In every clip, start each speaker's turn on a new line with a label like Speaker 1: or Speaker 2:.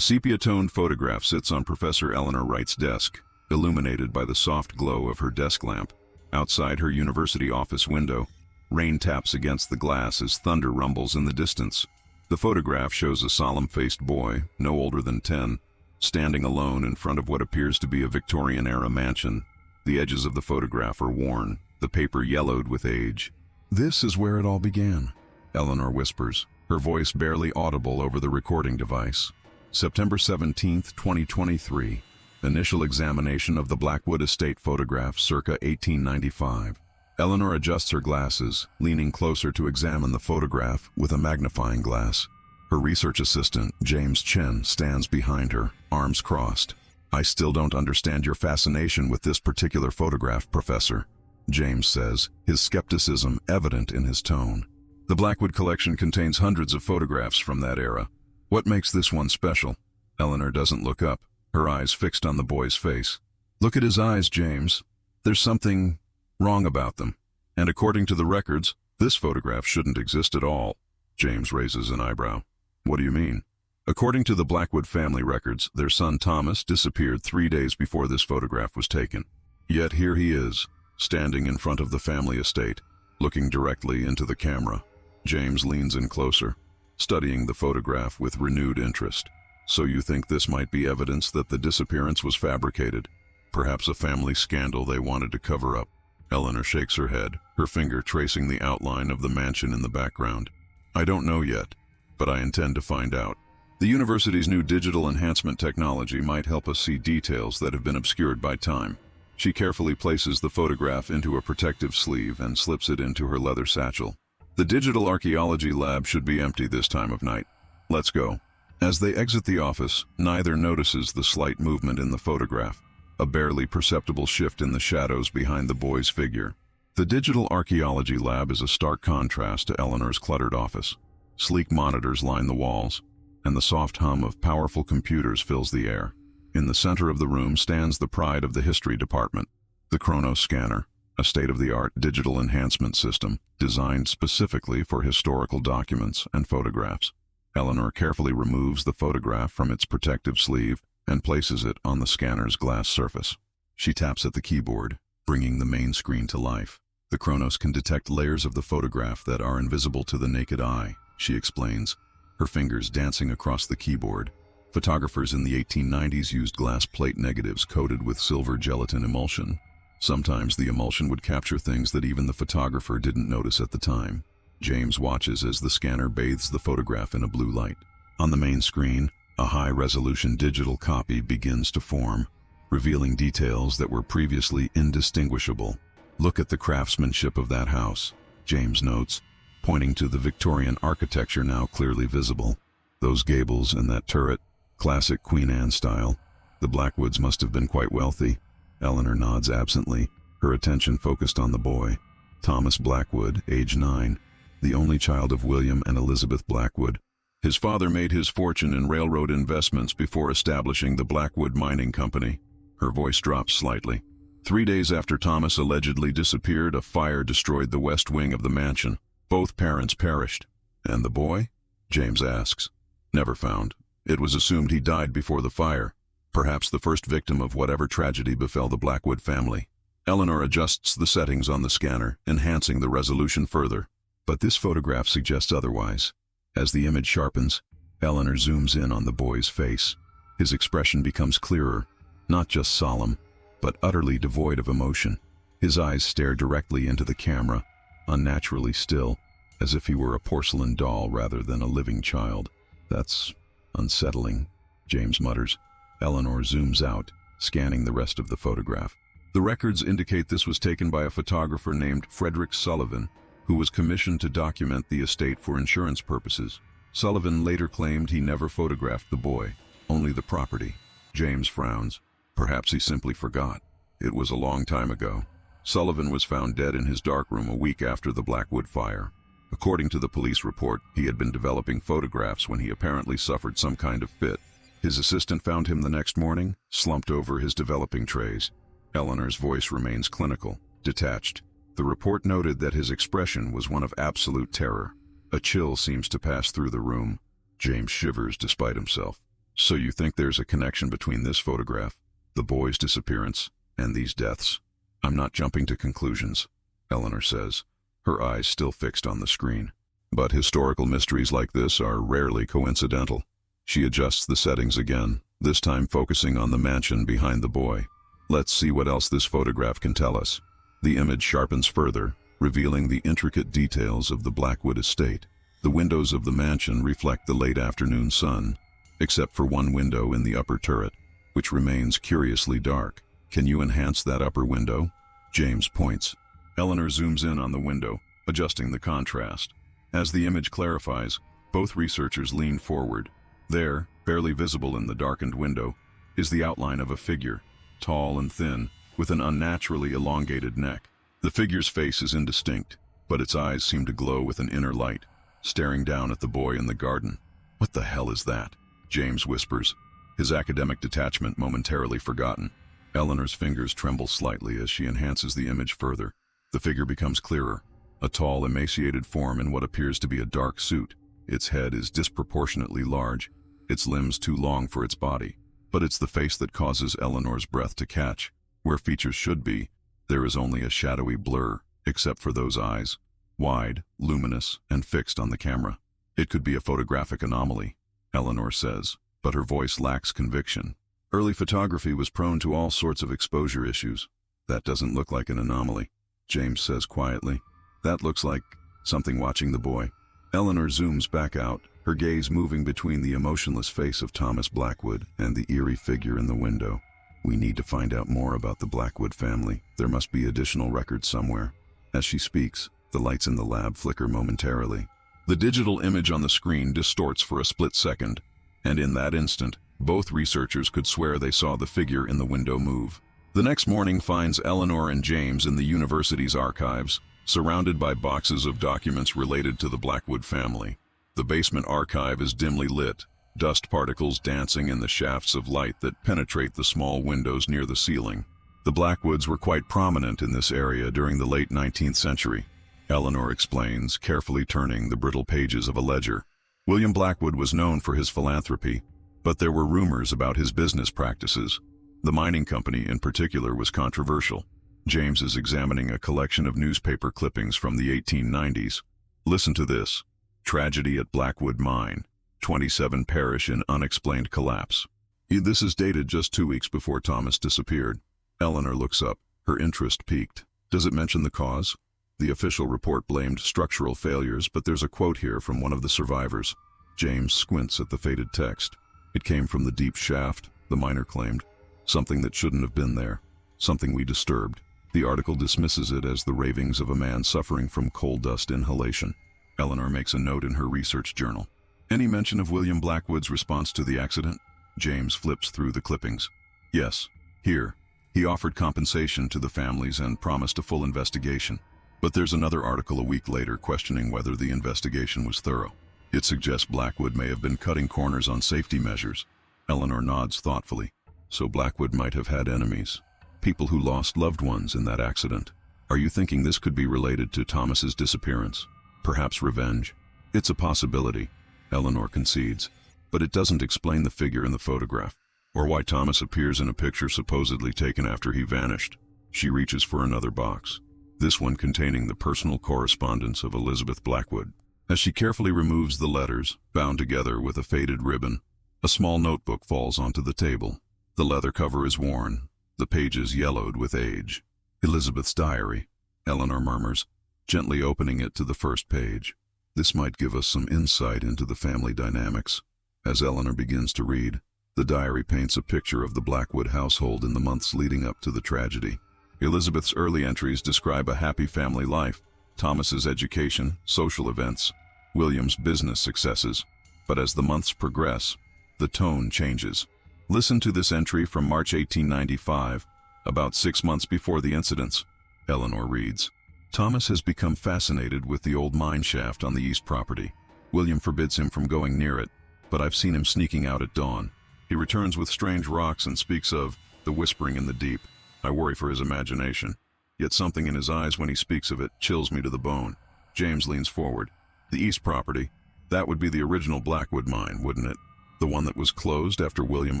Speaker 1: The sepia-toned photograph sits on Professor Eleanor Wright's desk, illuminated by the soft glow of her desk lamp. Outside her university office window, rain taps against the glass as thunder rumbles in the distance. The photograph shows a solemn-faced boy, no older than 10, standing alone in front of what appears to be a Victorian-era mansion. The edges of the photograph are worn, the paper yellowed with age. "This is where it all began," Eleanor whispers, her voice barely audible over the recording device. September 17, 2023. Initial examination of the Blackwood estate photograph circa 1895. Eleanor adjusts her glasses, leaning closer to examine the photograph with a magnifying glass. Her research assistant, James Chen, stands behind her, arms crossed. "I still don't understand your fascination with this particular photograph, Professor," James says, his skepticism evident in his tone. "The Blackwood collection contains hundreds of photographs from that era. What makes this one special?" Eleanor doesn't look up, her eyes fixed on the boy's face. "Look at his eyes, James. There's something wrong about them. And according to the records, this photograph shouldn't exist at all." James raises an eyebrow. "What do you mean?" "According to the Blackwood family records, their son Thomas disappeared 3 days before this photograph was taken. Yet here he is, standing in front of the family estate, looking directly into the camera." James leans in closer, studying the photograph with renewed interest. "So you think this might be evidence that the disappearance was fabricated? Perhaps a family scandal they wanted to cover up?" Eleanor shakes her head, her finger tracing the outline of the mansion in the background. "I don't know yet, but I intend to find out. The university's new digital enhancement technology might help us see details that have been obscured by time." She carefully places the photograph into a protective sleeve and slips it into her leather satchel. "The digital archaeology lab should be empty this time of night. Let's go." As they exit the office, neither notices the slight movement in the photograph, a barely perceptible shift in the shadows behind the boy's figure. The digital archaeology lab is a stark contrast to Eleanor's cluttered office. Sleek monitors line the walls, and the soft hum of powerful computers fills the air. In the center of the room stands the pride of the history department, the Chronos scanner, a state-of-the-art digital enhancement system designed specifically for historical documents and photographs. Eleanor carefully removes the photograph from its protective sleeve and places it on the scanner's glass surface. She taps at the keyboard, bringing the main screen to life. "The Chronos can detect layers of the photograph that are invisible to the naked eye," she explains, her fingers dancing across the keyboard. Photographers in the 1890s used glass plate negatives coated with silver gelatin emulsion. Sometimes the emulsion would capture things that even the photographer didn't notice at the time. James watches as the scanner bathes the photograph in a blue light. On the main screen, a high-resolution digital copy begins to form, revealing details that were previously indistinguishable. "Look at the craftsmanship of that house," James notes, pointing to the Victorian architecture now clearly visible. "Those gables and that turret, classic Queen Anne style. The Blackwoods must have been quite wealthy." Eleanor nods absently, her attention focused on the boy. Thomas Blackwood, age 9, the only child of William and Elizabeth Blackwood. His father made his fortune in railroad investments before establishing the Blackwood Mining Company. Her voice drops slightly. 3 days after Thomas allegedly disappeared, a fire destroyed the west wing of the mansion. Both parents perished. "And the boy?" James asks. "Never found. It was assumed he died before the fire, perhaps the first victim of whatever tragedy befell the Blackwood family." Eleanor adjusts the settings on the scanner, enhancing the resolution further. But this photograph suggests otherwise. As the image sharpens, Eleanor zooms in on the boy's face. His expression becomes clearer, not just solemn, but utterly devoid of emotion. His eyes stare directly into the camera, unnaturally still, as if he were a porcelain doll rather than a living child. "That's unsettling," James mutters. Eleanor zooms out, scanning the rest of the photograph. The records indicate this was taken by a photographer named Frederick Sullivan, who was commissioned to document the estate for insurance purposes. Sullivan later claimed he never photographed the boy, only the property. James frowns. Perhaps he simply forgot. It was a long time ago. Sullivan was found dead in his darkroom a week after the Blackwood fire. According to the police report, he had been developing photographs when he apparently suffered some kind of fit. His assistant found him the next morning, slumped over his developing trays. Eleanor's voice remains clinical, detached. The report noted that his expression was one of absolute terror. A chill seems to pass through the room. James shivers despite himself. So you think there's a connection between this photograph, the boy's disappearance, and these deaths? I'm not jumping to conclusions, Eleanor says, her eyes still fixed on the screen. But historical mysteries like this are rarely coincidental. She adjusts the settings again, this time focusing on the mansion behind the boy. Let's see what else this photograph can tell us. The image sharpens further, revealing the intricate details of the Blackwood estate. The windows of the mansion reflect the late afternoon sun, except for one window in the upper turret, which remains curiously dark. Can you enhance that upper window? James points. Eleanor zooms in on the window, adjusting the contrast. As the image clarifies, both researchers lean forward. There, barely visible in the darkened window, is the outline of a figure, tall and thin, with an unnaturally elongated neck. The figure's face is indistinct, but its eyes seem to glow with an inner light, staring down at the boy in the garden. What the hell is that? James whispers, his academic detachment momentarily forgotten. Eleanor's fingers tremble slightly as she enhances the image further. The figure becomes clearer, a tall, emaciated form in what appears to be a dark suit. Its head is disproportionately large, its limbs too long for its body. But it's the face that causes Eleanor's breath to catch. Where features should be, there is only a shadowy blur, except for those eyes, wide, luminous, and fixed on the camera. It could be a photographic anomaly, Eleanor says, but her voice lacks conviction. Early photography was prone to all sorts of exposure issues. That doesn't look like an anomaly, James says quietly. That looks like something watching the boy. Eleanor zooms back out, her gaze moving between the emotionless face of Thomas Blackwood and the eerie figure in the window. We need to find out more about the Blackwood family. There must be additional records somewhere. As she speaks, the lights in the lab flicker momentarily. The digital image on the screen distorts for a split second, and in that instant, both researchers could swear they saw the figure in the window move. The next morning finds Eleanor and James in the university's archives, surrounded by boxes of documents related to the Blackwood family. The basement archive is dimly lit, dust particles dancing in the shafts of light that penetrate the small windows near the ceiling. The Blackwoods were quite prominent in this area during the late 19th century, Eleanor explains, carefully turning the brittle pages of a ledger. William Blackwood was known for his philanthropy, but there were rumors about his business practices. The mining company in particular was controversial. James is examining a collection of newspaper clippings from the 1890s. Listen to this. Tragedy at Blackwood Mine. 27 perish in unexplained collapse. This is dated just 2 weeks before Thomas disappeared. Eleanor looks up, her interest piqued. Does it mention the cause? The official report blamed structural failures, but there's a quote here from one of the survivors. James squints at the faded text. It came from the deep shaft, the miner claimed. Something that shouldn't have been there. Something we disturbed. The article dismisses it as the ravings of a man suffering from coal dust inhalation. Eleanor makes a note in her research journal. Any mention of William Blackwood's response to the accident? James flips through the clippings. Yes, here. He offered compensation to the families and promised a full investigation. But there's another article a week later questioning whether the investigation was thorough. It suggests Blackwood may have been cutting corners on safety measures. Eleanor nods thoughtfully. So Blackwood might have had enemies. People who lost loved ones in that accident. Are you thinking this could be related to Thomas's disappearance? Perhaps revenge? It's a possibility, Eleanor concedes, but it doesn't explain the figure in the photograph, or why Thomas appears in a picture supposedly taken after he vanished. She reaches for another box, this one containing the personal correspondence of Elizabeth Blackwood. As she carefully removes the letters, bound together with a faded ribbon, a small notebook falls onto the table. The leather cover is worn, the pages yellowed with age. Elizabeth's diary, Eleanor murmurs, gently opening it to the first page. This might give us some insight into the family dynamics. As Eleanor begins to read, the diary paints a picture of the Blackwood household in the months leading up to the tragedy. Elizabeth's early entries describe a happy family life, Thomas's education, social events, William's business successes. But as the months progress, the tone changes. Listen to this entry from March 1895, about 6 months before the incidents. Eleanor reads, Thomas has become fascinated with the old mine shaft on the east property. William forbids him from going near it, but I've seen him sneaking out at dawn. He returns with strange rocks and speaks of the whispering in the deep. I worry for his imagination. Yet something in his eyes when he speaks of it chills me to the bone. James leans forward. The east property, that would be the original Blackwood mine, wouldn't it? The one that was closed after William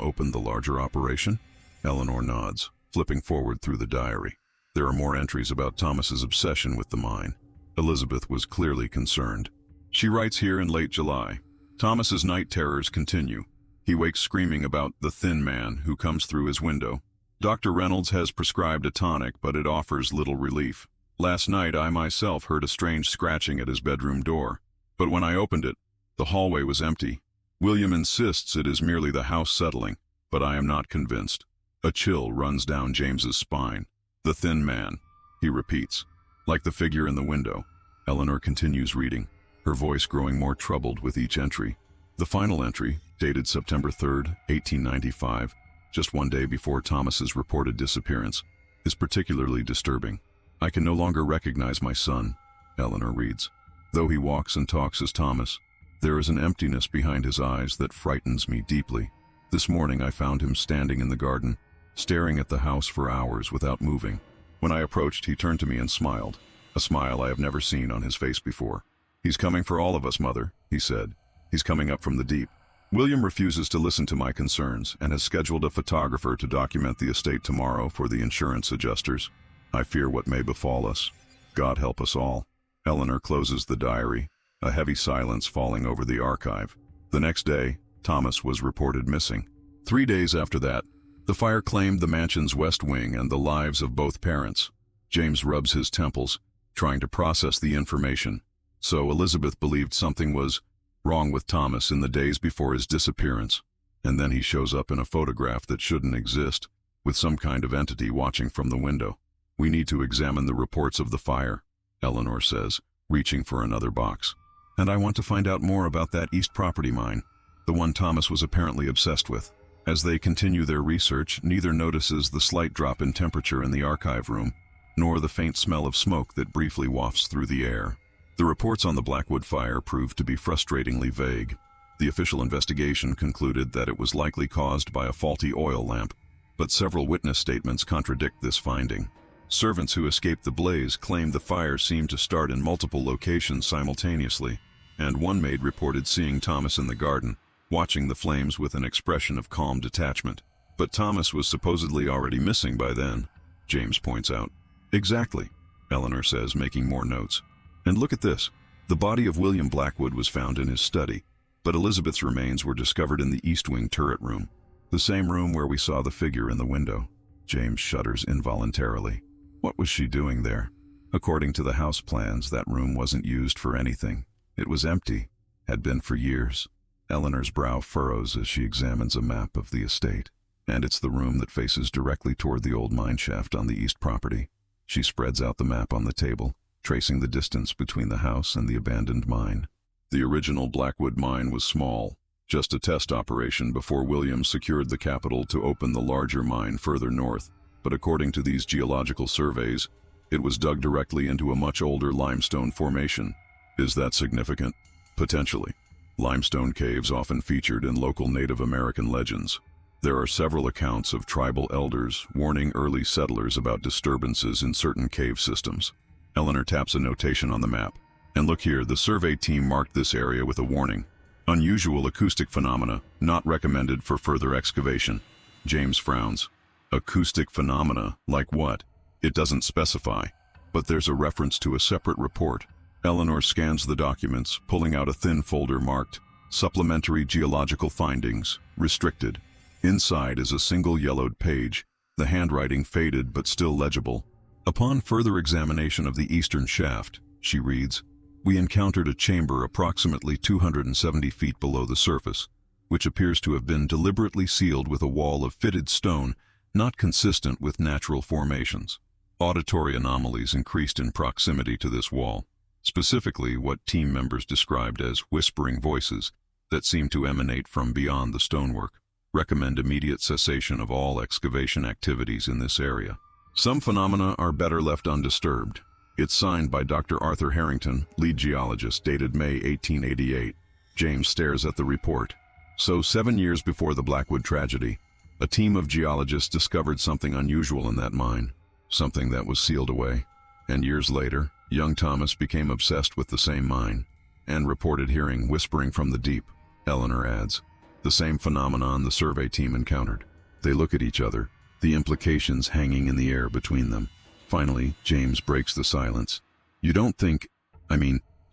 Speaker 1: opened the larger operation? Eleanor nods, flipping forward through the diary. There are more entries about Thomas's obsession with the mine. Elizabeth was clearly concerned. She writes here in late July, Thomas's night terrors continue. He wakes screaming about the thin man who comes through his window. Dr. Reynolds has prescribed a tonic, but it offers little relief. Last night I myself heard a strange scratching at his bedroom door. But when I opened it, the hallway was empty. William insists it is merely the house settling, but I am not convinced. A chill runs down James's spine. The thin man, he repeats, like the figure in the window. Eleanor continues reading, her voice growing more troubled with each entry. The final entry, dated September 3rd, 1895, just one day before Thomas's reported disappearance, is particularly disturbing. I can no longer recognize my son, Eleanor reads. Though he walks and talks as Thomas, there is an emptiness behind his eyes that frightens me deeply. This morning I found him standing in the garden, staring at the house for hours without moving. When I approached, he turned to me and smiled, a smile I have never seen on his face before. He's coming for all of us, Mother, he said. He's coming up from the deep. William refuses to listen to my concerns and has scheduled a photographer to document the estate tomorrow for the insurance adjusters. I fear what may befall us. God help us all. Eleanor closes the diary, a heavy silence falling over the archive. The next day, Thomas was reported missing. 3 days after that, the fire claimed the mansion's west wing and the lives of both parents. James rubs his temples, trying to process the information. So Elizabeth believed something was wrong with Thomas in the days before his disappearance, and then he shows up in a photograph that shouldn't exist, with some kind of entity watching from the window. We need to examine the reports of the fire, Eleanor says, reaching for another box. And I want to find out more about that East property mine, the one Thomas was apparently obsessed with. As they continue their research, neither notices the slight drop in temperature in the archive room, nor the faint smell of smoke that briefly wafts through the air. The reports on the Blackwood fire proved to be frustratingly vague. The official investigation concluded that it was likely caused by a faulty oil lamp, but several witness statements contradict this finding. Servants who escaped the blaze claimed the fire seemed to start in multiple locations simultaneously, and one maid reported seeing Thomas in the garden, watching the flames with an expression of calm detachment. But Thomas was supposedly already missing by then, James points out. Exactly, Eleanor says, making more notes. And look at this. The body of William Blackwood was found in his study, but Elizabeth's remains were discovered in the East Wing turret room, the same room where we saw the figure in the window. James shudders involuntarily. What was she doing there? According to the house plans, that room wasn't used for anything. It was empty, had been for years. Eleanor's brow furrows as she examines a map of the estate, and it's the room that faces directly toward the old mine shaft on the east property. She spreads out the map on the table, tracing the distance between the house and the abandoned mine. The original Blackwood mine was small, just a test operation before William secured the capital to open the larger mine further north. But according to these geological surveys, it was dug directly into a much older limestone formation. Is that significant? Potentially. Limestone caves often featured in local Native American legends. There are several accounts of tribal elders warning early settlers about disturbances in certain cave systems. Eleanor taps a notation on the map. And look here, the survey team marked this area with a warning. Unusual acoustic phenomena, not recommended for further excavation. James frowns. Acoustic phenomena, like what? It doesn't specify, but there's a reference to a separate report. Eleanor scans the documents, pulling out a thin folder marked Supplementary Geological Findings, Restricted. Inside is a single yellowed page, the handwriting faded but still legible. Upon further examination of the eastern shaft, she reads, we encountered a chamber approximately 270 feet below the surface, which appears to have been deliberately sealed with a wall of fitted stone not consistent with natural formations. Auditory anomalies increased in proximity to this wall, specifically what team members described as whispering voices that seemed to emanate from beyond the stonework. Recommend immediate cessation of all excavation activities in this area. Some phenomena are better left undisturbed. It's signed by Dr. Arthur Harrington, lead geologist, dated May 1888. James stares at the report. So 7 years before the Blackwood tragedy, a team of geologists discovered something unusual in that mine, something that was sealed away. And years later, young Thomas became obsessed with the same mine, and reported hearing whispering from the deep, Eleanor adds. The same phenomenon the survey team encountered. They look at each other, the implications hanging in the air between them. Finally, James breaks the silence. You don't think,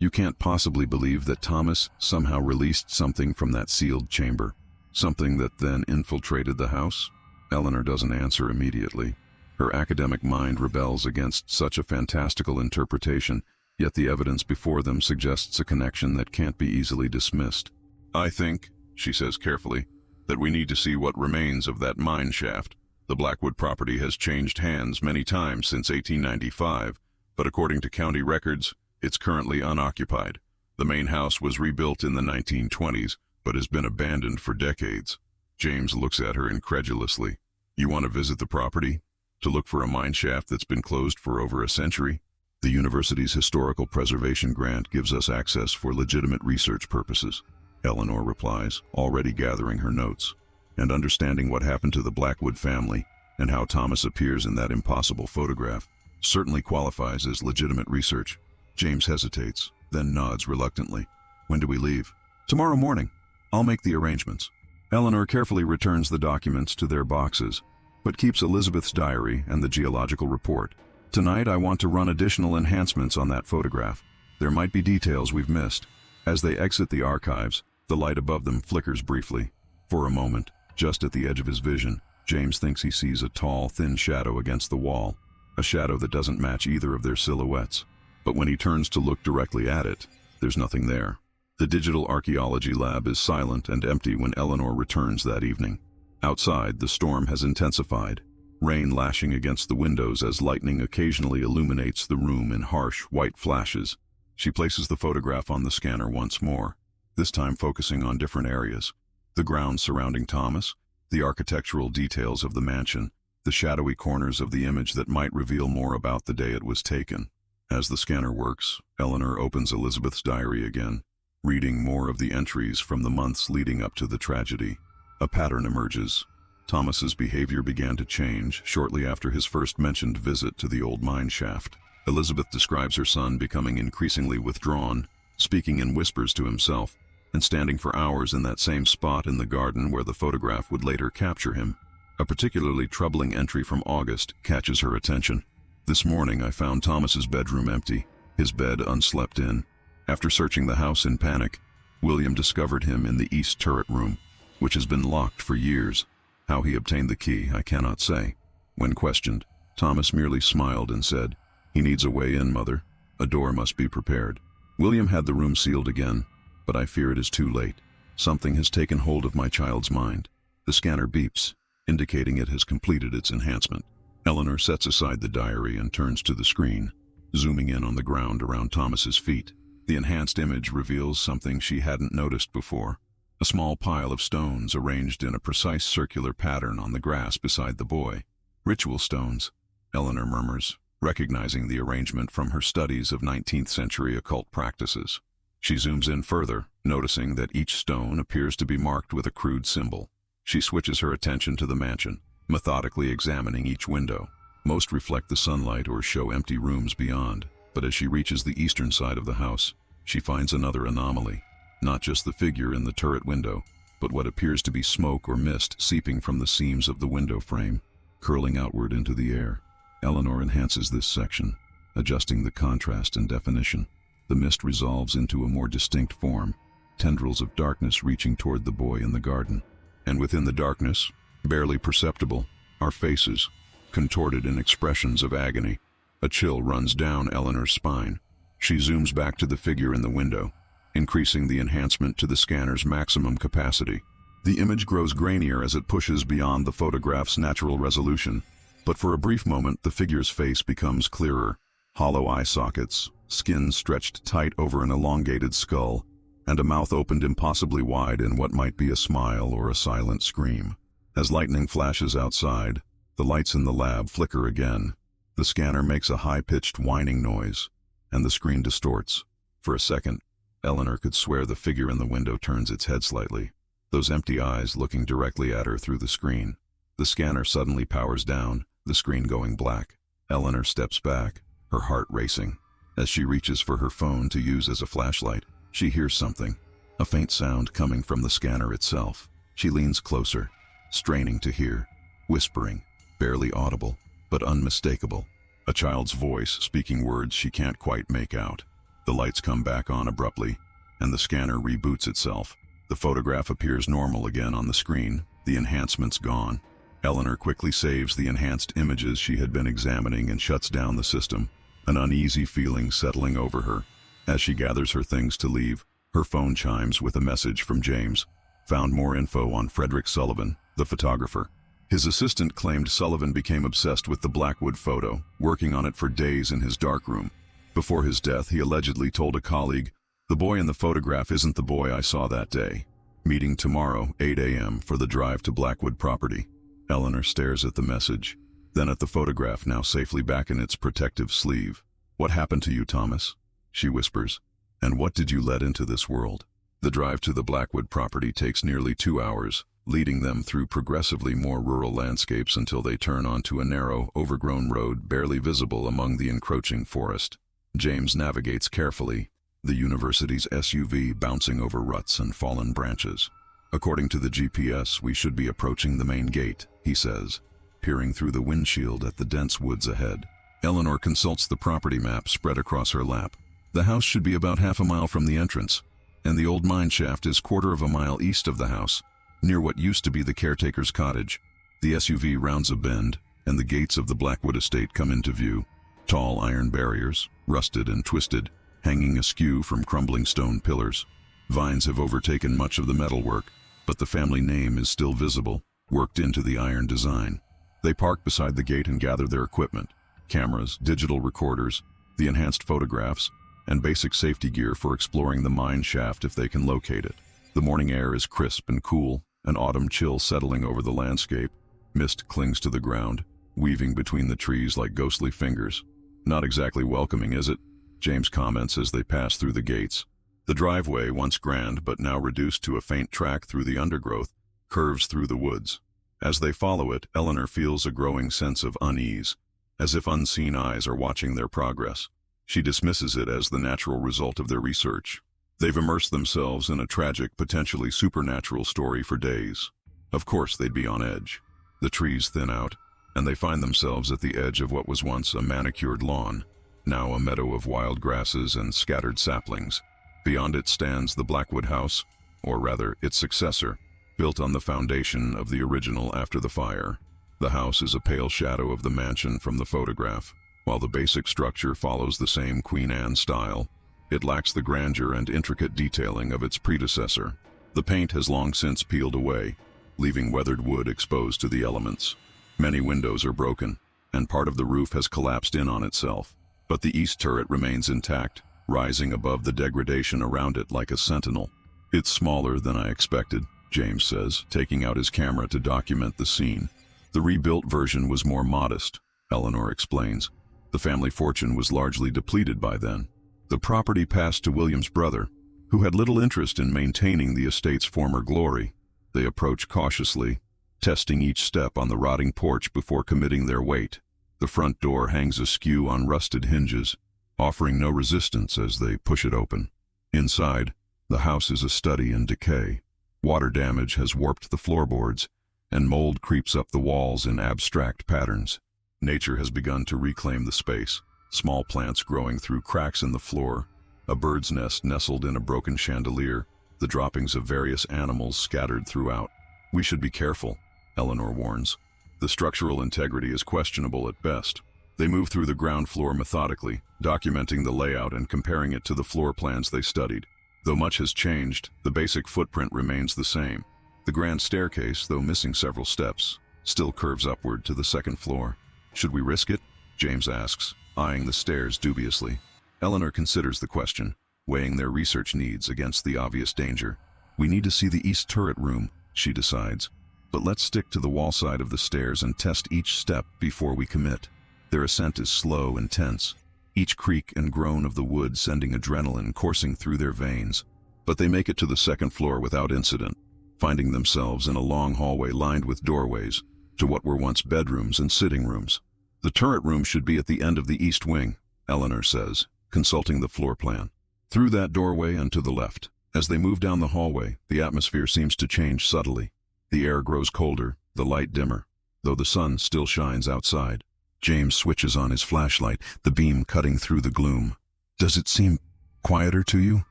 Speaker 1: you can't possibly believe that Thomas somehow released something from that sealed chamber? Something that then infiltrated the house? Eleanor doesn't answer immediately. Her academic mind rebels against such a fantastical interpretation, yet the evidence before them suggests a connection that can't be easily dismissed. I think, she says carefully, that we need to see what remains of that mine shaft. The Blackwood property has changed hands many times since 1895, but according to county records, it's currently unoccupied. The main house was rebuilt in the 1920s, but has been abandoned for decades. James looks at her incredulously. You want to visit the property? To look for a mine shaft that's been closed for over a century? The university's historical preservation grant gives us access for legitimate research purposes, Eleanor replies, already gathering her notes. And understanding what happened to the Blackwood family and how Thomas appears in that impossible photograph certainly qualifies as legitimate research. James hesitates, then nods reluctantly. When do we leave? Tomorrow morning. I'll make the arrangements. Eleanor carefully returns the documents to their boxes, but keeps Elizabeth's diary and the geological report. Tonight I want to run additional enhancements on that photograph. There might be details we've missed. As they exit the archives, the light above them flickers briefly. For a moment, just at the edge of his vision, James thinks he sees a tall, thin shadow against the wall, a shadow that doesn't match either of their silhouettes. But when he turns to look directly at it, there's nothing there. The digital archaeology lab is silent and empty when Eleanor returns that evening. Outside, the storm has intensified, rain lashing against the windows as lightning occasionally illuminates the room in harsh, white flashes. She places the photograph on the scanner once more, this time focusing on different areas. The grounds surrounding Thomas, the architectural details of the mansion, the shadowy corners of the image that might reveal more about the day it was taken. As the scanner works, Eleanor opens Elizabeth's diary again, reading more of the entries from the months leading up to the tragedy. A pattern emerges. Thomas's behavior began to change shortly after his first mentioned visit to the old mine shaft. Elizabeth describes her son becoming increasingly withdrawn, speaking in whispers to himself, and standing for hours in that same spot in the garden where the photograph would later capture him. A particularly troubling entry from August catches her attention. This morning I found Thomas's bedroom empty, his bed unslept in. After searching the house in panic, William discovered him in the east turret room, which has been locked for years. How he obtained the key, I cannot say. When questioned, Thomas merely smiled and said, "He needs a way in, Mother. A door must be prepared." William had the room sealed again, but I fear it is too late. Something has taken hold of my child's mind. The scanner beeps, indicating it has completed its enhancement. Eleanor sets aside the diary and turns to the screen, zooming in on the ground around Thomas's feet. The enhanced image reveals something she hadn't noticed before. A small pile of stones arranged in a precise circular pattern on the grass beside the boy. Ritual stones, Eleanor murmurs, recognizing the arrangement from her studies of 19th century occult practices. She zooms in further, noticing that each stone appears to be marked with a crude symbol. She switches her attention to the mansion, methodically examining each window. Most reflect the sunlight or show empty rooms beyond. But as she reaches the eastern side of the house, she finds another anomaly. Not just the figure in the turret window, but what appears to be smoke or mist seeping from the seams of the window frame, curling outward into the air. Eleanor enhances this section, adjusting the contrast and definition. The mist resolves into a more distinct form, tendrils of darkness reaching toward the boy in the garden. And within the darkness, barely perceptible, are faces, contorted in expressions of agony. A chill runs down Eleanor's spine. She zooms back to the figure in the window, increasing the enhancement to the scanner's maximum capacity. The image grows grainier as it pushes beyond the photograph's natural resolution, but for a brief moment the figure's face becomes clearer. Hollow eye sockets, skin stretched tight over an elongated skull, and a mouth opened impossibly wide in what might be a smile or a silent scream. As lightning flashes outside, the lights in the lab flicker again. The scanner makes a high-pitched whining noise, and the screen distorts. For a second, Eleanor could swear the figure in the window turns its head slightly, those empty eyes looking directly at her through the screen. The scanner suddenly powers down, the screen going black. Eleanor steps back, her heart racing. As she reaches for her phone to use as a flashlight, she hears something, a faint sound coming from the scanner itself. She leans closer, straining to hear, whispering, barely audible, but unmistakable. A child's voice speaking words she can't quite make out. The lights come back on abruptly, and the scanner reboots itself. The photograph appears normal again on the screen, the enhancement's gone. Eleanor quickly saves the enhanced images she had been examining and shuts down the system, an uneasy feeling settling over her. As she gathers her things to leave, her phone chimes with a message from James. Found more info on Frederick Sullivan, the photographer. His assistant claimed Sullivan became obsessed with the Blackwood photo, working on it for days in his darkroom. Before his death, he allegedly told a colleague, "The boy in the photograph isn't the boy I saw that day. Meeting tomorrow, 8 a.m. for the drive to Blackwood property." Eleanor stares at the message, then at the photograph now safely back in its protective sleeve. "What happened to you, Thomas?" she whispers. "And what did you let into this world?" The drive to the Blackwood property takes nearly 2 hours, leading them through progressively more rural landscapes until they turn onto a narrow, overgrown road barely visible among the encroaching forest. James navigates carefully, the university's SUV bouncing over ruts and fallen branches. "According to the GPS, we should be approaching the main gate," he says, peering through the windshield at the dense woods ahead. Eleanor consults the property map spread across her lap. The house should be about half a mile from the entrance, and the old mine shaft is 1/4 of a mile east of the house, near what used to be the caretaker's cottage. The SUV rounds a bend, and the gates of the Blackwood estate come into view. Tall iron barriers, rusted and twisted, hanging askew from crumbling stone pillars. Vines have overtaken much of the metalwork, but the family name is still visible, worked into the iron design. They park beside the gate and gather their equipment: cameras, digital recorders, the enhanced photographs, and basic safety gear for exploring the mine shaft if they can locate it. The morning air is crisp and cool, an autumn chill settling over the landscape. Mist clings to the ground, weaving between the trees like ghostly fingers. "Not exactly welcoming, is it?" James comments as they pass through the gates. The driveway, once grand but now reduced to a faint track through the undergrowth, curves through the woods. As they follow it, Eleanor feels a growing sense of unease, as if unseen eyes are watching their progress. She dismisses it as the natural result of their research. They've immersed themselves in a tragic, potentially supernatural story for days. Of course they'd be on edge. The trees thin out, and they find themselves at the edge of what was once a manicured lawn, now a meadow of wild grasses and scattered saplings. Beyond it stands the Blackwood house, or rather its successor, built on the foundation of the original after the fire. The house is a pale shadow of the mansion from the photograph, while the basic structure follows the same Queen Anne style. It lacks the grandeur and intricate detailing of its predecessor. The paint has long since peeled away, leaving weathered wood exposed to the elements. Many windows are broken, and part of the roof has collapsed in on itself. But the east turret remains intact, rising above the degradation around it like a sentinel. "It's smaller than I expected," James says, taking out his camera to document the scene. "The rebuilt version was more modest," Eleanor explains. "The family fortune was largely depleted by then. The property passed to William's brother, who had little interest in maintaining the estate's former glory." They approach cautiously, testing each step on the rotting porch before committing their weight. The front door hangs askew on rusted hinges, offering no resistance as they push it open. Inside, the house is a study in decay. Water damage has warped the floorboards, and mold creeps up the walls in abstract patterns. Nature has begun to reclaim the space, small plants growing through cracks in the floor, a bird's nest nestled in a broken chandelier, the droppings of various animals scattered throughout. "We should be careful," Eleanor warns. "The structural integrity is questionable at best." They move through the ground floor methodically, documenting the layout and comparing it to the floor plans they studied. Though much has changed, the basic footprint remains the same. The grand staircase, though missing several steps, still curves upward to the second floor. "Should we risk it?" James asks, eyeing the stairs dubiously. Eleanor considers the question, weighing their research needs against the obvious danger. "We need to see the east turret room," she decides. "But let's stick to the wall side of the stairs and test each step before we commit." Their ascent is slow and tense, each creak and groan of the wood sending adrenaline coursing through their veins. But they make it to the second floor without incident, finding themselves in a long hallway lined with doorways to what were once bedrooms and sitting rooms. "The turret room should be at the end of the east wing," Eleanor says, consulting the floor plan. "Through that doorway and to the left." As they move down the hallway, the atmosphere seems to change subtly. The air grows colder, the light dimmer, though the sun still shines outside. James switches on his flashlight, the beam cutting through the gloom. "Does it seem quieter to you?"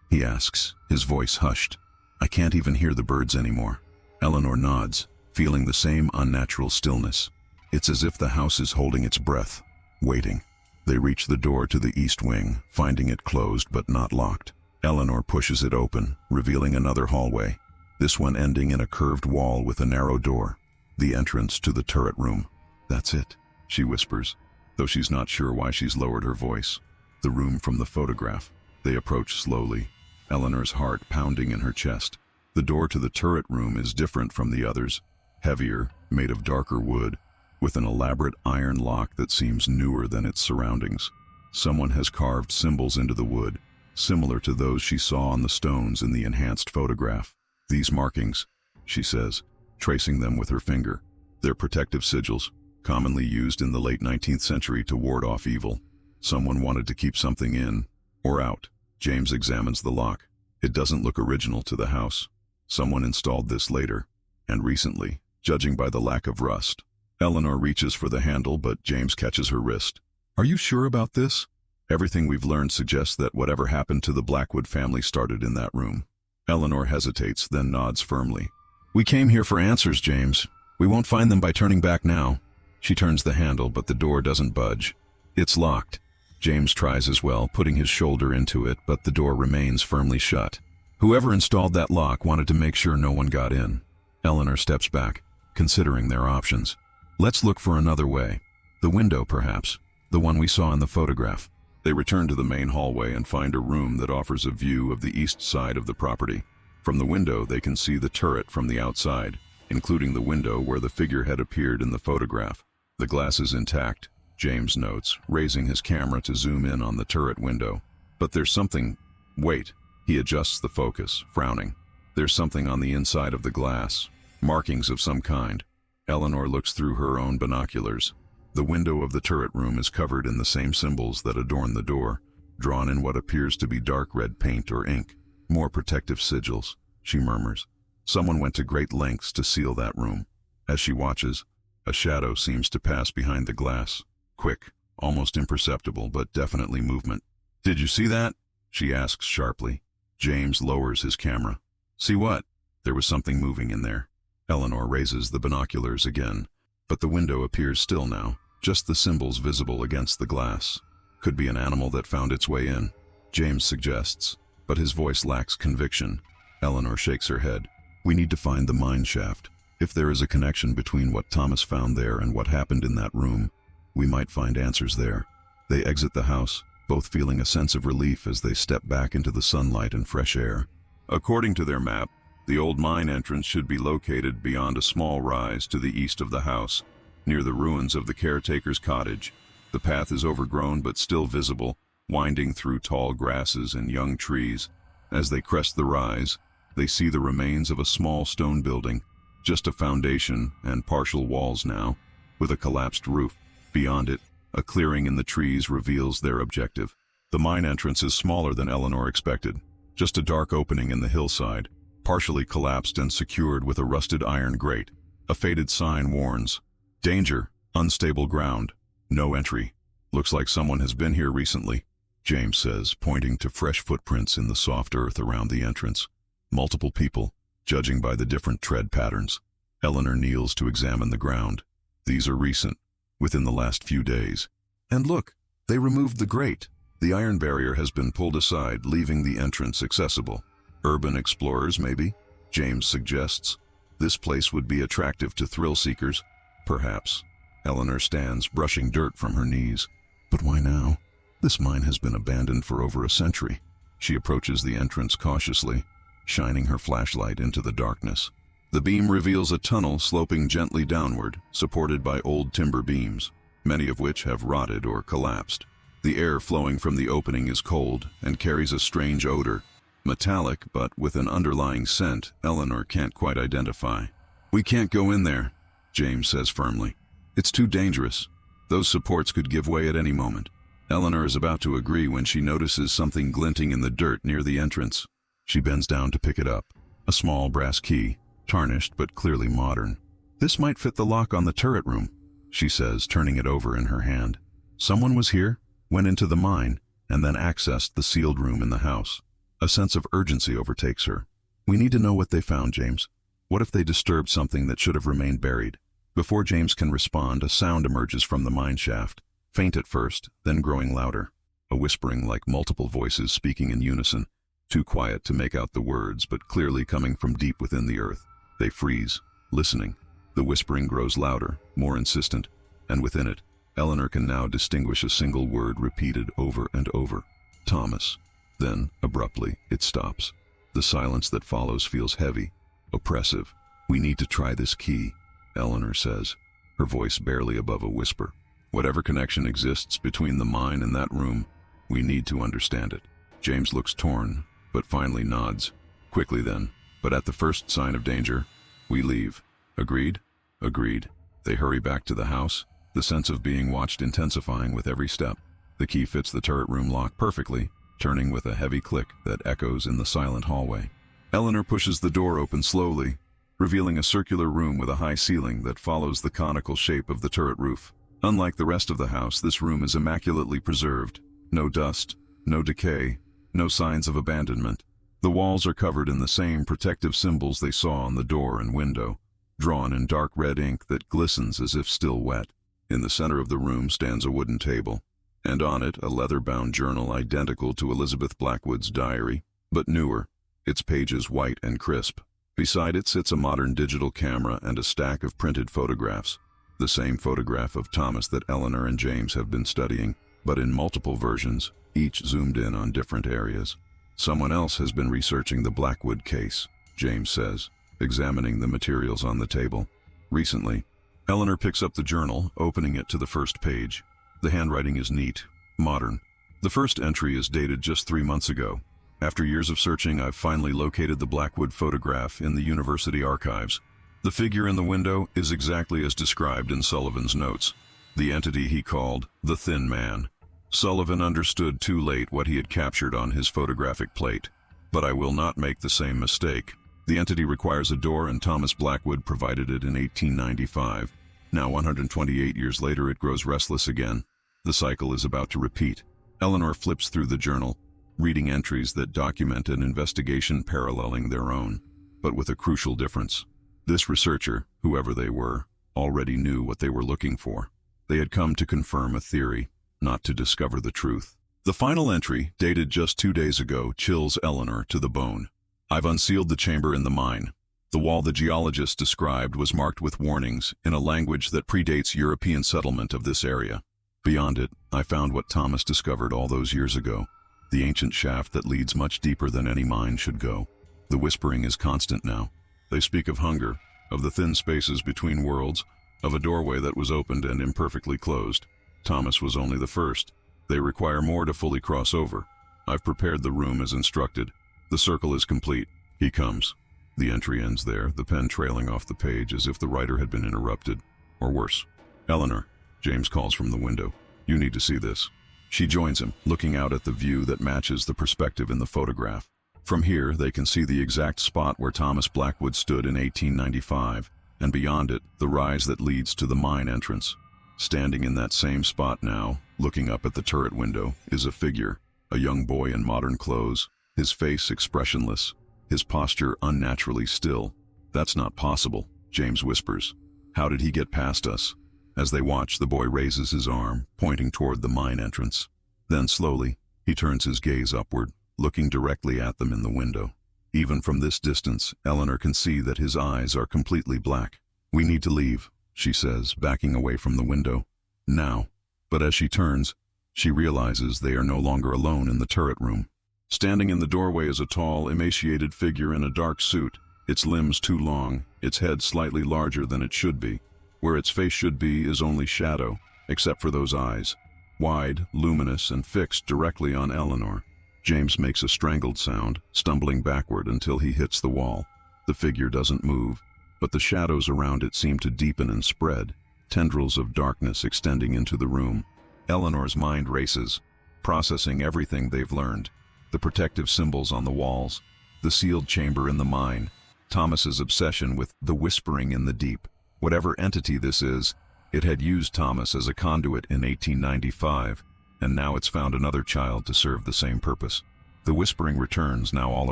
Speaker 1: he asks, his voice hushed. "I can't even hear the birds anymore." Eleanor nods, feeling the same unnatural stillness. It's as if the house is holding its breath, waiting. They reach the door to the east wing, finding it closed but not locked. Eleanor pushes it open, revealing another hallway, this one ending in a curved wall with a narrow door, the entrance to the turret room. "That's it," she whispers, though she's not sure why she's lowered her voice. The room from the photograph. They approach slowly, Eleanor's heart pounding in her chest. The door to the turret room is different from the others, heavier, made of darker wood, with an elaborate iron lock that seems newer than its surroundings. Someone has carved symbols into the wood, similar to those she saw on the stones in the enhanced photograph. "These markings," she says, tracing them with her finger. "They're protective sigils, commonly used in the late 19th century to ward off evil. Someone wanted to keep something in, or out." James examines the lock. It doesn't look original to the house. Someone installed this later, and recently, judging by the lack of rust. Eleanor reaches for the handle, but James catches her wrist. "Are you sure about this?" "Everything we've learned suggests that whatever happened to the Blackwood family started in that room." Eleanor hesitates, then nods firmly. "We came here for answers, James. We won't find them by turning back now." She turns the handle, but the door doesn't budge. It's locked. James tries as well, putting his shoulder into it, but the door remains firmly shut. Whoever installed that lock wanted to make sure no one got in. Eleanor steps back, considering their options. "Let's look for another way. The window, perhaps. The one we saw in the photograph." They return to the main hallway and find a room that offers a view of the east side of the property. From the window, they can see the turret from the outside, including the window where the figure had appeared in the photograph. The glass is intact, James notes, raising his camera to zoom in on the turret window. "But there's something—" "Wait." He adjusts the focus, frowning. "There's something on the inside of the glass. Markings of some kind." Eleanor looks through her own binoculars. The window of the turret room is covered in the same symbols that adorn the door, drawn in what appears to be dark red paint or ink. "More protective sigils," she murmurs. "Someone went to great lengths to seal that room." As she watches, a shadow seems to pass behind the glass. Quick, almost imperceptible, but definitely movement. "Did you see that?" she asks sharply. James lowers his camera. "See what?" "There was something moving in there." Eleanor raises the binoculars again, but the window appears still now, just the symbols visible against the glass. "Could be an animal that found its way in," James suggests, but his voice lacks conviction. Eleanor shakes her head. "We need to find the mine shaft. If there is a connection between what Thomas found there and what happened in that room, we might find answers there." They exit the house, both feeling a sense of relief as they step back into the sunlight and fresh air. According to their map, the old mine entrance should be located beyond a small rise to the east of the house, near the ruins of the caretaker's cottage. The path is overgrown but still visible, winding through tall grasses and young trees. As they crest the rise, they see the remains of a small stone building, just a foundation and partial walls now, with a collapsed roof. Beyond it, a clearing in the trees reveals their objective. The mine entrance is smaller than Eleanor expected, just a dark opening in the hillside, partially collapsed and secured with a rusted iron grate. A faded sign warns, "Danger, unstable ground, no entry." "Looks like someone has been here recently," James says, pointing to fresh footprints in the soft earth around the entrance. "Multiple people, judging by the different tread patterns." Eleanor kneels to examine the ground. "These are recent, within the last few days. And look, they removed the grate. The iron barrier has been pulled aside, leaving the entrance accessible." "Urban explorers, maybe?" James suggests. "This place would be attractive to thrill seekers." "Perhaps." Eleanor stands, brushing dirt from her knees. "But why now? This mine has been abandoned for over a century." She approaches the entrance cautiously, shining her flashlight into the darkness. The beam reveals a tunnel sloping gently downward, supported by old timber beams, many of which have rotted or collapsed. The air flowing from the opening is cold and carries a strange odor, metallic but with an underlying scent Eleanor can't quite identify. "We can't go in there," James says firmly. "It's too dangerous. Those supports could give way at any moment." Eleanor is about to agree when she notices something glinting in the dirt near the entrance. She bends down to pick it up, a small brass key. tarnished but clearly modern. "This might fit the lock on the turret room," she says, turning it over in her hand. "Someone was here, went into the mine, and then accessed the sealed room in the house." A sense of urgency overtakes her. "We need to know what they found, James. What if they disturbed something that should have remained buried?" Before James can respond, a sound emerges from the mine shaft, faint at first, then growing louder. A whispering like multiple voices speaking in unison, too quiet to make out the words, but clearly coming from deep within the earth. They freeze, listening. The whispering grows louder, more insistent, and within it, Eleanor can now distinguish a single word repeated over and over. "Thomas." Then, abruptly, it stops. The silence that follows feels heavy, oppressive. "We need to try this key," Eleanor says, her voice barely above a whisper. "Whatever connection exists between the mine and that room, we need to understand it." James looks torn, but finally nods. Quickly then, "But at the first sign of danger, we leave." "Agreed?" "Agreed." They hurry back to the house, the sense of being watched intensifying with every step. The key fits the turret room lock perfectly, turning with a heavy click that echoes in the silent hallway. Eleanor pushes the door open slowly, revealing a circular room with a high ceiling that follows the conical shape of the turret roof. Unlike the rest of the house, this room is immaculately preserved. No dust, no decay, no signs of abandonment. The walls are covered in the same protective symbols they saw on the door and window, drawn in dark red ink that glistens as if still wet. In the center of the room stands a wooden table, and on it a leather-bound journal identical to Elizabeth Blackwood's diary, but newer, its pages white and crisp. Beside it sits a modern digital camera and a stack of printed photographs, the same photograph of Thomas that Eleanor and James have been studying, but in multiple versions, each zoomed in on different areas. "Someone else has been researching the Blackwood case," James says, examining the materials on the table. "Recently." Eleanor picks up the journal, opening it to the first page. The handwriting is neat, modern. The first entry is dated just 3 months ago. "After years of searching, I've finally located the Blackwood photograph in the university archives. The figure in the window is exactly as described in Sullivan's notes, the entity he called the Thin Man. Sullivan understood too late what he had captured on his photographic plate. But I will not make the same mistake. The entity requires a door, and Thomas Blackwood provided it in 1895. Now 128 years later, it grows restless again. The cycle is about to repeat." Eleanor flips through the journal, reading entries that document an investigation paralleling their own, but with a crucial difference. This researcher, whoever they were, already knew what they were looking for. They had come to confirm a theory, not to discover the truth. The final entry, dated just 2 days ago, chills Eleanor to the bone. "I've unsealed the chamber in the mine. The wall the geologist described was marked with warnings in a language that predates European settlement of this area. Beyond it, I found what Thomas discovered all those years ago, the ancient shaft that leads much deeper than any mine should go. The whispering is constant now. They speak of hunger, of the thin spaces between worlds, of a doorway that was opened and imperfectly closed. Thomas was only the first. They require more to fully cross over. I've prepared the room as instructed. The circle is complete. He comes." The entry ends there, the pen trailing off the page as if the writer had been interrupted, or worse. "Eleanor," James calls from the window, "you need to see this." She joins him, looking out at the view that matches the perspective in the photograph. From here, they can see the exact spot where Thomas Blackwood stood in 1895, and beyond it, the rise that leads to the mine entrance. Standing in that same spot now, looking up at the turret window, is a figure, a young boy in modern clothes, his face expressionless, his posture unnaturally still. "That's not possible," James whispers. "How did he get past us?" As they watch, the boy raises his arm, pointing toward the mine entrance. Then slowly, he turns his gaze upward, looking directly at them in the window. Even from this distance, Eleanor can see that his eyes are completely black. "We need to leave," she says, backing away from the window. "Now." But as she turns, she realizes they are no longer alone in the turret room. Standing in the doorway is a tall, emaciated figure in a dark suit, its limbs too long, its head slightly larger than it should be. Where its face should be is only shadow, except for those eyes, wide, luminous, and fixed directly on Eleanor. James makes a strangled sound, stumbling backward until he hits the wall. The figure doesn't move, but the shadows around it seem to deepen and spread, tendrils of darkness extending into the room. Eleanor's mind races, processing everything they've learned. The protective symbols on the walls, the sealed chamber in the mine, Thomas's obsession with the whispering in the deep. Whatever entity this is, it had used Thomas as a conduit in 1895, and now it's found another child to serve the same purpose. The whispering returns now all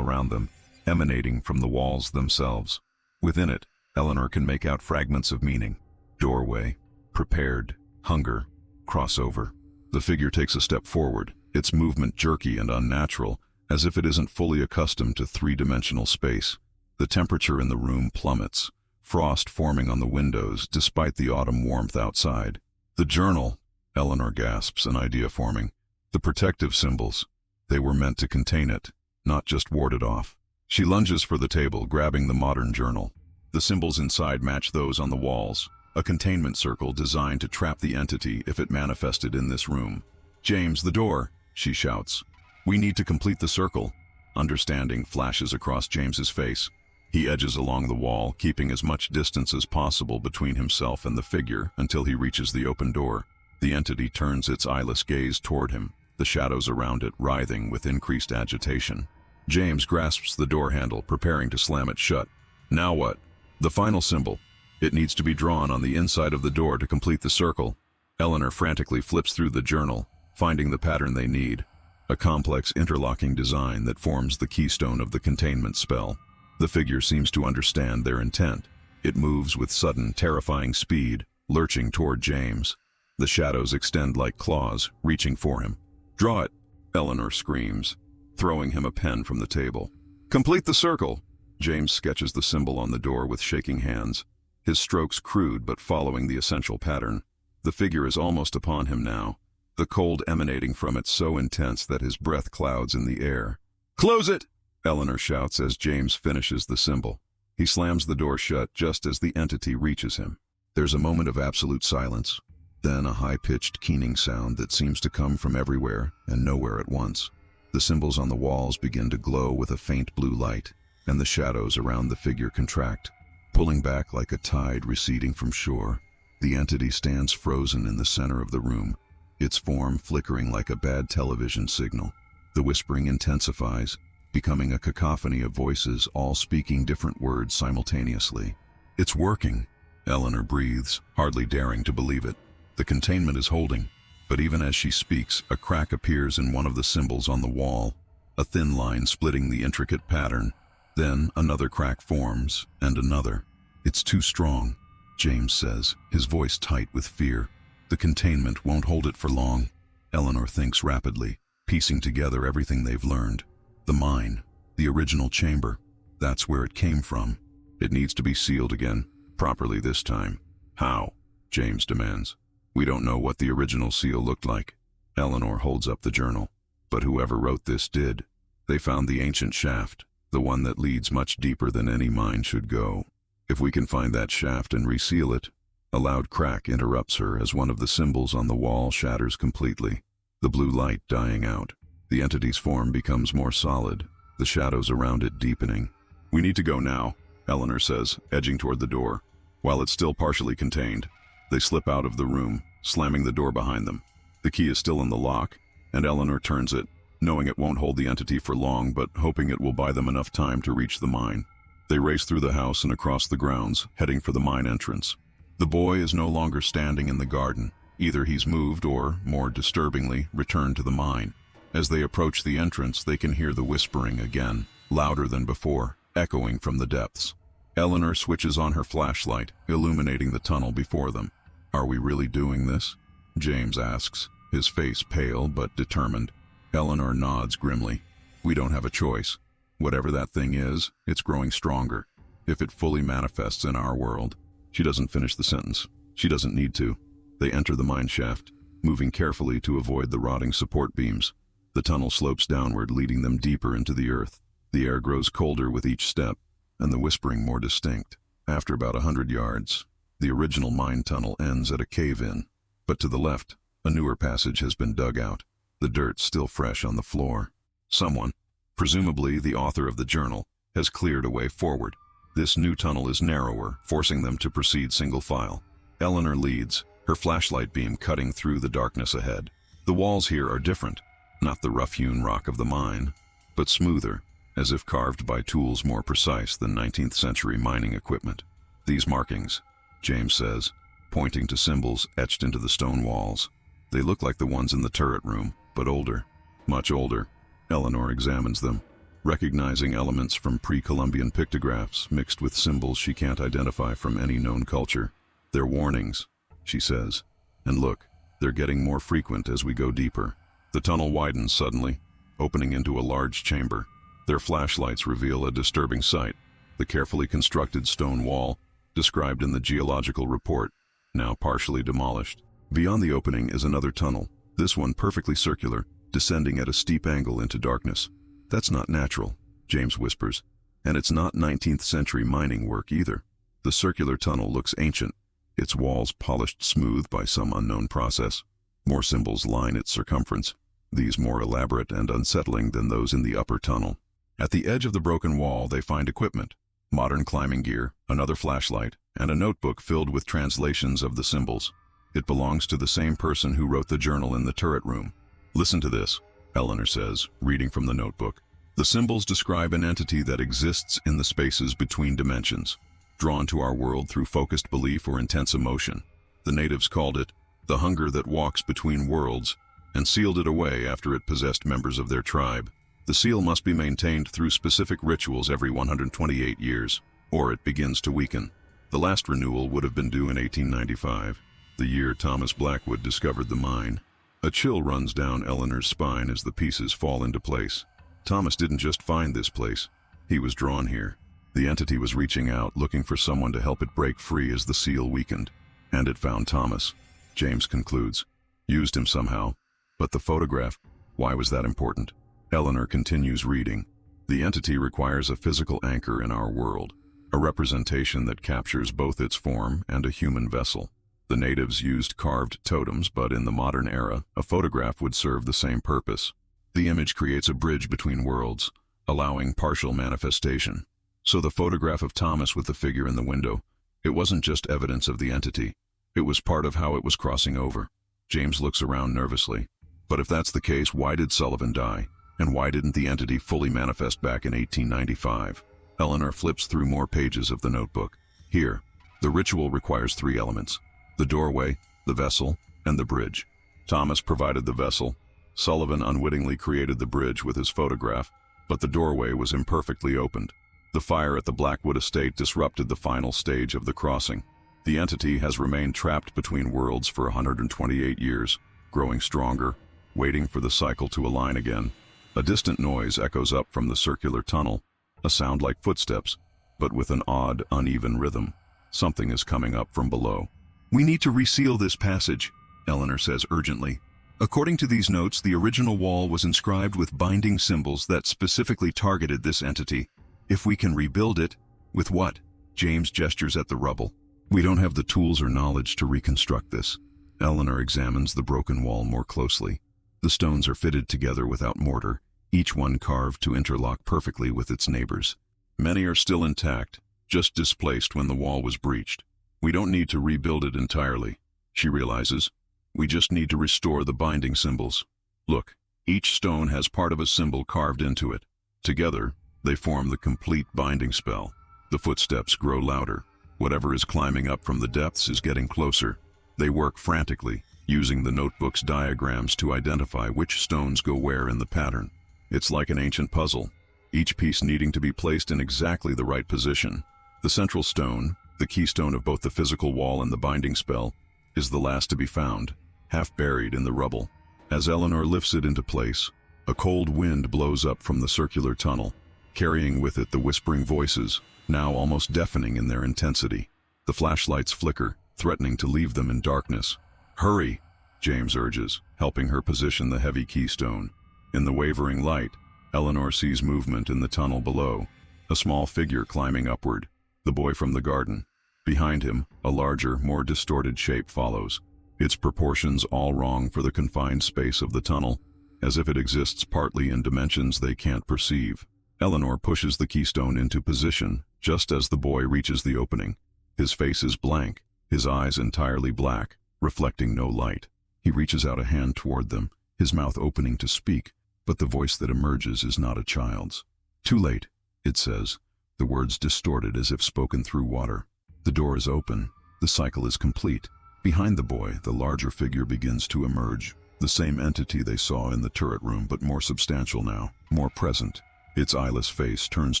Speaker 1: around them, emanating from the walls themselves. Within it, Eleanor can make out fragments of meaning: doorway, prepared, hunger, crossover. The figure takes a step forward, its movement jerky and unnatural, as if it isn't fully accustomed to three-dimensional space. The temperature in the room plummets, frost forming on the windows despite the autumn warmth outside. The journal, Eleanor gasps, an idea forming. The protective symbols. They were meant to contain it, not just ward it off. She lunges for the table, grabbing the modern journal. The symbols inside match those on the walls, a containment circle designed to trap the entity if it manifested in this room. "James, the door," she shouts. "We need to complete the circle." Understanding flashes across James's face. He edges along the wall, keeping as much distance as possible between himself and the figure until he reaches the open door. The entity turns its eyeless gaze toward him, the shadows around it writhing with increased agitation. James grasps the door handle, preparing to slam it shut. Now what? The final symbol. It needs to be drawn on the inside of the door to complete the circle. Eleanor frantically flips through the journal, finding the pattern they need. A complex interlocking design that forms the keystone of the containment spell. The figure seems to understand their intent. It moves with sudden, terrifying speed, lurching toward James. The shadows extend like claws, reaching for him. "Draw it," Eleanor screams, throwing him a pen from the table. "Complete the circle." James sketches the symbol on the door with shaking hands, his strokes crude but following the essential pattern. The figure is almost upon him now, the cold emanating from it so intense that his breath clouds in the air. "Close it!" Eleanor shouts as James finishes the symbol. He slams the door shut just as the entity reaches him. There's a moment of absolute silence, then a high-pitched keening sound that seems to come from everywhere and nowhere at once. The symbols on the walls begin to glow with a faint blue light, and the shadows around the figure contract, pulling back like a tide receding from shore. The entity stands frozen in the center of the room, its form flickering like a bad television signal. The whispering intensifies, becoming a cacophony of voices, all speaking different words simultaneously. "It's working," Eleanor breathes, hardly daring to believe it. The containment is holding, but even as she speaks, a crack appears in one of the symbols on the wall, a thin line splitting the intricate pattern. Then another crack forms, and another. "It's too strong," James says, his voice tight with fear. "The containment won't hold it for long." Eleanor thinks rapidly, piecing together everything they've learned. The mine, the original chamber, that's where it came from. It needs to be sealed again, properly this time. "How?" James demands. "We don't know what the original seal looked like." Eleanor holds up the journal. "But whoever wrote this did. They found the ancient shaft, the one that leads much deeper than any mine should go. If we can find that shaft and reseal it." A loud crack interrupts her as one of the symbols on the wall shatters completely, the blue light dying out. The entity's form becomes more solid, the shadows around it deepening. "We need to go now," Eleanor says, edging toward the door. While it's still partially contained, they slip out of the room, slamming the door behind them. The key is still in the lock, and Eleanor turns it, knowing it won't hold the entity for long, but hoping it will buy them enough time to reach the mine. They race through the house and across the grounds, heading for the mine entrance. The boy is no longer standing in the garden. Either he's moved or, more disturbingly, returned to the mine. As they approach the entrance, they can hear the whispering again, louder than before, echoing from the depths. Eleanor switches on her flashlight, illuminating the tunnel before them. "Are we really doing this?" James asks, his face pale but determined. Eleanor nods grimly. "We don't have a choice. Whatever that thing is, it's growing stronger. If it fully manifests in our world." She doesn't finish the sentence. She doesn't need to. They enter the mine shaft, moving carefully to avoid the rotting support beams. The tunnel slopes downward, leading them deeper into the earth. The air grows colder with each step, and the whispering more distinct. After about 100 yards, the original mine tunnel ends at a cave-in, but to the left, a newer passage has been dug out, the dirt still fresh on the floor. Someone, presumably the author of the journal, has cleared a way forward. This new tunnel is narrower, forcing them to proceed single file. Eleanor leads, her flashlight beam cutting through the darkness ahead. The walls here are different, not the rough-hewn rock of the mine, but smoother, as if carved by tools more precise than 19th century mining equipment. These markings, James says, pointing to symbols etched into the stone walls. They look like the ones in the turret room, but older, much older. Eleanor examines them, recognizing elements from pre-Columbian pictographs mixed with symbols she can't identify from any known culture. They're warnings, she says. And look, they're getting more frequent as we go deeper. The tunnel widens suddenly, opening into a large chamber. Their flashlights reveal a disturbing sight: the carefully constructed stone wall, described in the Geological report, now partially demolished. Beyond the opening is another tunnel, this one perfectly circular, descending at a steep angle into darkness. That's not natural, James whispers, and it's not 19th century mining work either. The circular tunnel looks ancient, its walls polished smooth by some unknown process. More symbols line its circumference, these more elaborate and unsettling than those in the upper tunnel. At the edge of the broken wall they find equipment: modern climbing gear, another flashlight, and a notebook filled with translations of the symbols. It belongs to the same person who wrote the journal in the turret room. Listen to this, Eleanor says, reading from the notebook. The symbols describe an entity that exists in the spaces between dimensions, drawn to our world through focused belief or intense emotion. The natives called it the hunger that walks between worlds, and sealed it away after it possessed members of their tribe. The seal must be maintained through specific rituals every 128 years, or it begins to weaken. The last renewal would have been due in 1895, the year Thomas Blackwood discovered the mine. A chill runs down Eleanor's spine as the pieces fall into place. Thomas didn't just find this place, he was drawn here. The entity was reaching out, looking for someone to help it break free as the seal weakened. And it found Thomas, James concludes. Used him somehow. But the photograph, why was that important? Eleanor continues reading. The entity requires a physical anchor in our world, a representation that captures both its form and a human vessel. The natives used carved totems, but in the modern era, a photograph would serve the same purpose. The image creates a bridge between worlds, allowing partial manifestation. So the photograph of Thomas with the figure in the window, it wasn't just evidence of the entity. It was part of how it was crossing over. James looks around nervously. But if that's the case, why did Sullivan die? And why didn't the entity fully manifest back in 1895? Eleanor flips through more pages of the notebook. Here, the ritual requires 3 elements: the doorway, the vessel, and the bridge. Thomas provided the vessel. Sullivan unwittingly created the bridge with his photograph, but the doorway was imperfectly opened. The fire at the Blackwood estate disrupted the final stage of the crossing. The entity has remained trapped between worlds for 128 years, growing stronger, waiting for the cycle to align again. A distant noise echoes up from the circular tunnel, a sound like footsteps, but with an odd, uneven rhythm. Something is coming up from below. "We need to reseal this passage," Eleanor says urgently. "According to these notes, the original wall was inscribed with binding symbols that specifically targeted this entity. If we can rebuild it, with what?" James gestures at the rubble. "We don't have the tools or knowledge to reconstruct this." Eleanor examines the broken wall more closely. The stones are fitted together without mortar, each one carved to interlock perfectly with its neighbors. Many are still intact, just displaced when the wall was breached. "We don't need to rebuild it entirely," she realizes. "We just need to restore the binding symbols. Look, each stone has part of a symbol carved into it. Together, they form the complete binding spell." The footsteps grow louder. Whatever is climbing up from the depths is getting closer. They work frantically, using the notebook's diagrams to identify which stones go where in the pattern. It's like an ancient puzzle, each piece needing to be placed in exactly the right position. The central stone, the keystone of both the physical wall and the binding spell, is the last to be found, half buried in the rubble. As Eleanor lifts it into place, a cold wind blows up from the circular tunnel, carrying with it the whispering voices, now almost deafening in their intensity. The flashlights flicker, threatening to leave them in darkness. "Hurry," James urges, helping her position the heavy keystone. In the wavering light, Eleanor sees movement in the tunnel below, a small figure climbing upward, the boy from the garden. Behind him, a larger, more distorted shape follows, its proportions all wrong for the confined space of the tunnel, as if it exists partly in dimensions they can't perceive. Eleanor pushes the keystone into position just as the boy reaches the opening. His face is blank, his eyes entirely black, reflecting no light. He reaches out a hand toward them, his mouth opening to speak, but the voice that emerges is not a child's. Too late, it says, the words distorted as if spoken through water. The door is open. The cycle is complete. Behind the boy, the larger figure begins to emerge. The same entity they saw in the turret room, but more substantial now, more present. Its eyeless face turns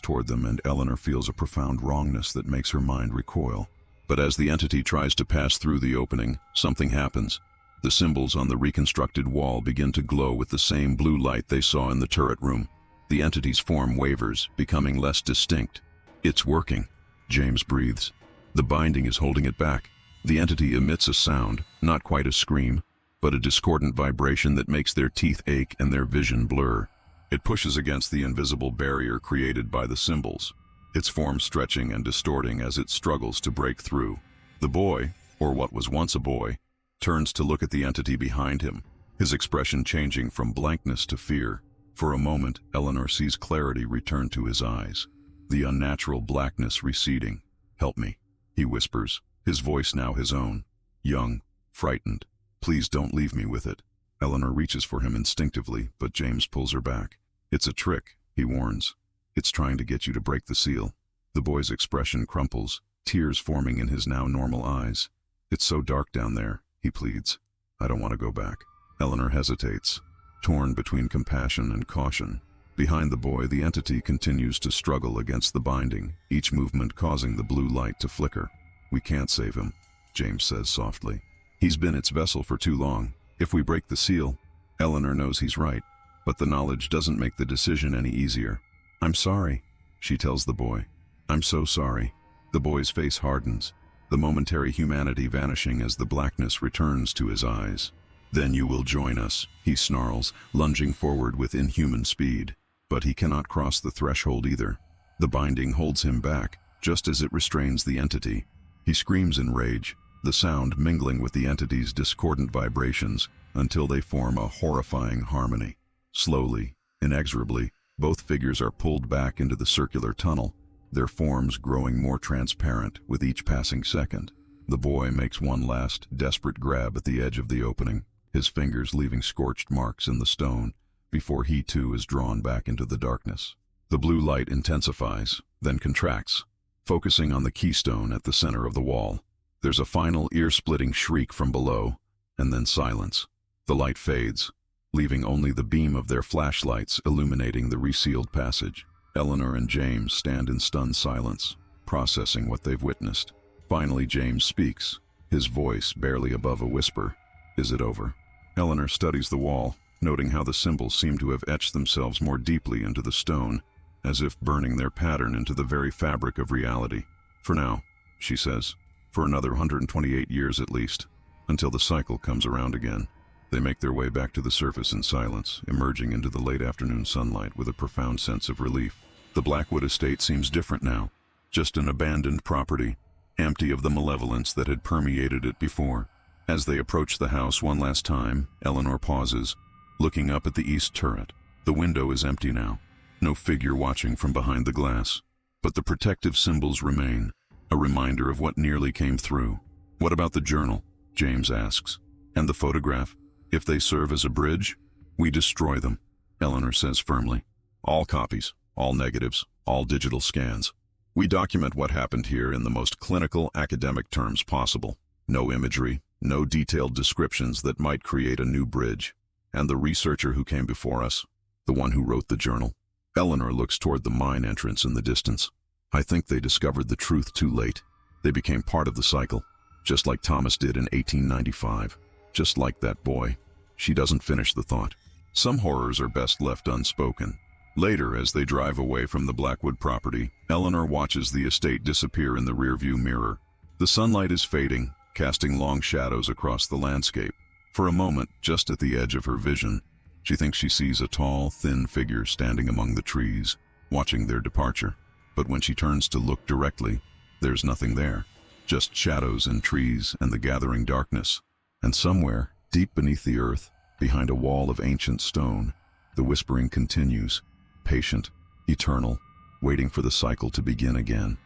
Speaker 1: toward them, and Eleanor feels a profound wrongness that makes her mind recoil. But as the entity tries to pass through the opening, something happens. The symbols on the reconstructed wall begin to glow with the same blue light they saw in the turret room. The entity's form wavers, becoming less distinct. It's working, James breathes. The binding is holding it back. The entity emits a sound, not quite a scream, but a discordant vibration that makes their teeth ache and their vision blur. It pushes against the invisible barrier created by the symbols, its form stretching and distorting as it struggles to break through. The boy, or what was once a boy, turns to look at the entity behind him, his expression changing from blankness to fear. For a moment, Eleanor sees clarity return to his eyes, the unnatural blackness receding. "Help me," he whispers, his voice now his own, young, frightened. "Please don't leave me with it." Eleanor reaches for him instinctively, but James pulls her back. "It's a trick," he warns. "It's trying to get you to break the seal." The boy's expression crumples, tears forming in his now normal eyes. "It's so dark down there," he pleads. "I don't want to go back." Eleanor hesitates, torn between compassion and caution. Behind the boy, the entity continues to struggle against the binding, each movement causing the blue light to flicker. "We can't save him," James says softly. "He's been its vessel for too long. If we break the seal..." Eleanor knows he's right, but the knowledge doesn't make the decision any easier. "I'm sorry," she tells the boy. "I'm so sorry." The boy's face hardens, the momentary humanity vanishing as the blackness returns to his eyes. "Then you will join us," he snarls, lunging forward with inhuman speed. But he cannot cross the threshold either. The binding holds him back, just as it restrains the entity. He screams in rage, the sound mingling with the entity's discordant vibrations until they form a horrifying harmony. Slowly, inexorably, both figures are pulled back into the circular tunnel, their forms growing more transparent with each passing second. The boy makes one last, desperate grab at the edge of the opening, his fingers leaving scorched marks in the stone, before he too is drawn back into the darkness. The blue light intensifies, then contracts, focusing on the keystone at the center of the wall. There's a final ear-splitting shriek from below, and then silence. The light fades, leaving only the beam of their flashlights illuminating the resealed passage. Eleanor and James stand in stunned silence, processing what they've witnessed. Finally, James speaks, his voice barely above a whisper. "Is it over?" Eleanor studies the wall, noting how the symbols seem to have etched themselves more deeply into the stone, as if burning their pattern into the very fabric of reality. "For now," she says, "for another 128 years at least, until the cycle comes around again." They make their way back to the surface in silence, emerging into the late afternoon sunlight with a profound sense of relief. The Blackwood estate seems different now, just an abandoned property, empty of the malevolence that had permeated it before. As they approach the house one last time, Eleanor pauses, looking up at the east turret. The window is empty now, no figure watching from behind the glass. But the protective symbols remain, a reminder of what nearly came through. "What about the journal?" James asks. "And the photograph? If they serve as a bridge, we destroy them," Eleanor says firmly. "All copies, all negatives, all digital scans. We document what happened here in the most clinical academic terms possible. No imagery, no detailed descriptions that might create a new bridge. And the researcher who came before us, the one who wrote the journal." Eleanor looks toward the mine entrance in the distance. "I think they discovered the truth too late. They became part of the cycle, just like Thomas did in 1895. Just like that boy." She doesn't finish the thought. Some horrors are best left unspoken. Later, as they drive away from the Blackwood property, Eleanor watches the estate disappear in the rearview mirror. The sunlight is fading, casting long shadows across the landscape. For a moment, just at the edge of her vision, she thinks she sees a tall, thin figure standing among the trees, watching their departure. But when she turns to look directly, there's nothing there. Just shadows and trees and the gathering darkness. And somewhere, deep beneath the earth, behind a wall of ancient stone, the whispering continues, patient, eternal, waiting for the cycle to begin again.